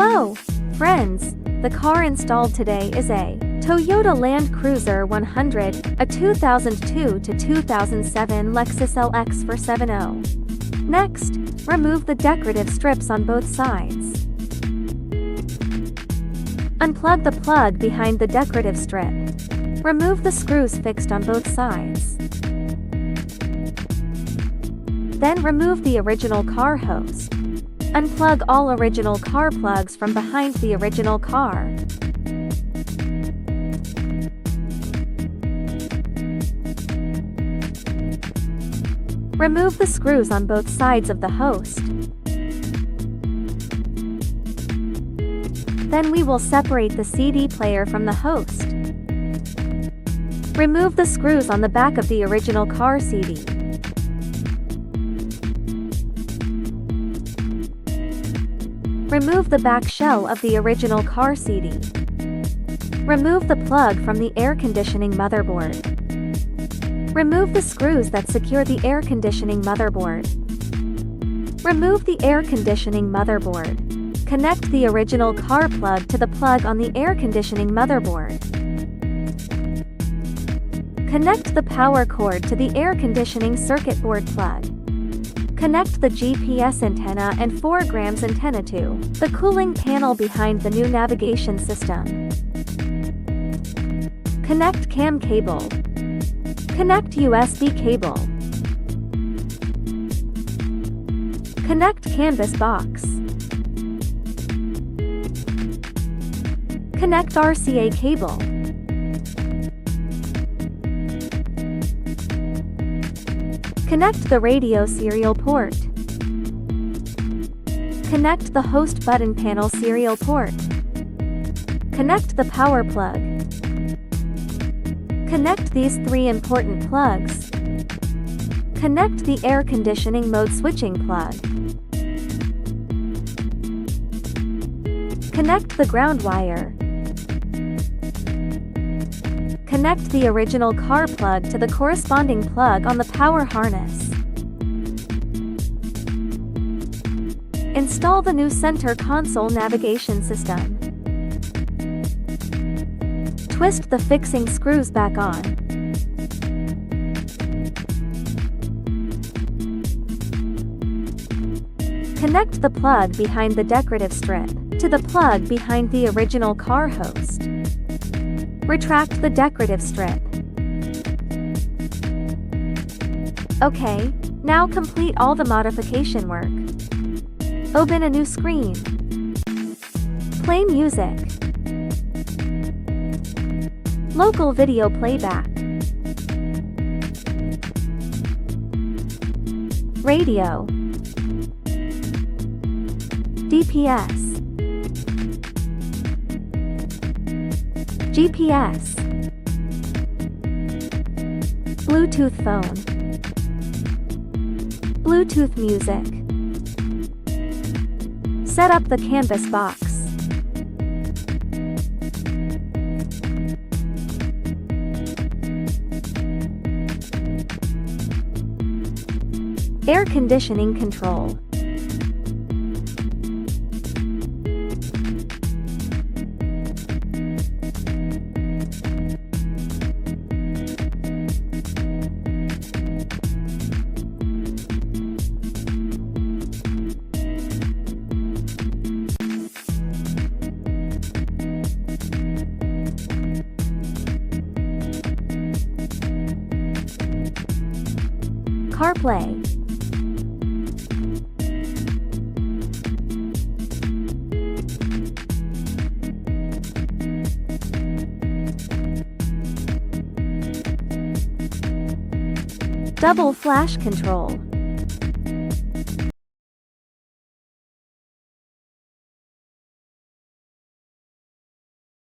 Hello, friends! The car installed today is a Toyota Land Cruiser 100, a 2002 to 2007 Lexus LX470. Next, remove the decorative strips on both sides. Unplug the plug behind the decorative strip. Remove the screws fixed on both sides. Then remove the original car hose. Unplug all original car plugs from behind the original car. Remove the screws on both sides of the host. Then we will separate the CD player from the host. Remove the screws on the back of the original car CD. Remove the back shell of the original car CD. Remove the plug from the air conditioning motherboard. Remove the screws that secure the air conditioning motherboard. Remove the air conditioning motherboard. Connect the original car plug to the plug on the air conditioning motherboard. Connect the power cord to the air conditioning circuit board plug. Connect the GPS antenna and 4 antenna to the cooling panel behind the new navigation system. Connect CAN cable. Connect USB cable. Connect canvas box. Connect RCA cable. Connect the radio serial port. Connect the host button panel serial port. Connect the power plug. Connect these 3 important plugs. Connect the air conditioning mode switching plug. Connect the ground wire. Connect the original car plug to the corresponding plug on the power harness. Install the new center console navigation system. Twist the fixing screws back on. Connect the plug behind the decorative strip to the plug behind the original car host. Retract the decorative strip. Okay, now complete all the modification work. Open a new screen. Play music. Local video playback. Radio. DPS. GPS. Bluetooth phone. Bluetooth music. Set up the canvas box. Air conditioning control. CarPlay. Double flash control.